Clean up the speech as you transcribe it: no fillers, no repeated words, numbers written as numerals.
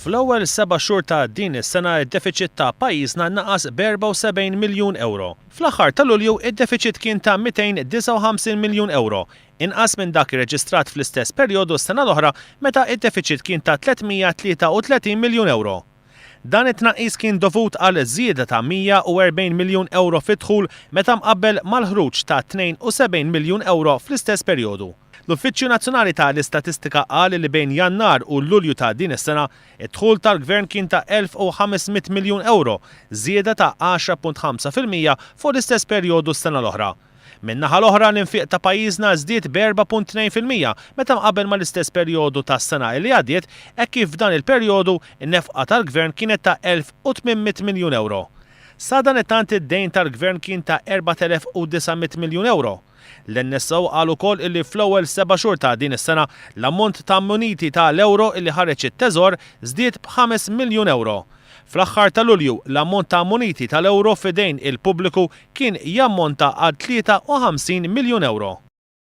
Fl-ewwel 7 xhur ta' din is-sena id-deficit ta' pajjiżna naqas b'74 miljun euro. Fl-aħħar ta' Lulju id-deficit kien ta' 259 miljun euro, inqas minn dak irreġistrat fl-istess perjodu s-sena l-oħra meta id-deficit kien ta' 333 miljun euro. Dan it-tnaqqis kien dovut għal żieda ta' 140 miljun euro fid-dħul meta mqabbel mal-ħruġ ta' 72 miljun euro fl-istess perjodu. L-Uffiċċju Nazzjonali tal-Istatistika qal li bejn Jannar u Lulju ta' din is-sena id-dħul tal-Gvern kien ta' 1500 miljun euro, żieda ta' 10.5% fuq l-istess perjodu s-sena l-oħra. Min-naħa l-oħra l-infiq ta' pajjiżna żdied b'4.2% meta mqabbel mal-istess perjodu tas-sena li għaddiet hekk kif f'dan il-perjodu in-nefqa tal-Gvern kienet ta' 1800 miljun euro. Sa dan it-tant id-dejn tal-Gvern kien ta' 4900 miljun euro. L-NSO qal ukoll illi fl-ewwel 7 xhur ta' din is-sena l-ammont ta' muniti tal-euro illi ħareġ it-Teżor żdied b'5 miljun euro. Fl-aħħar ta' Lulju l-ammont ta' muniti tal-euro f'idejn il-pubbliku kien jammonta għal 53 miljun euro.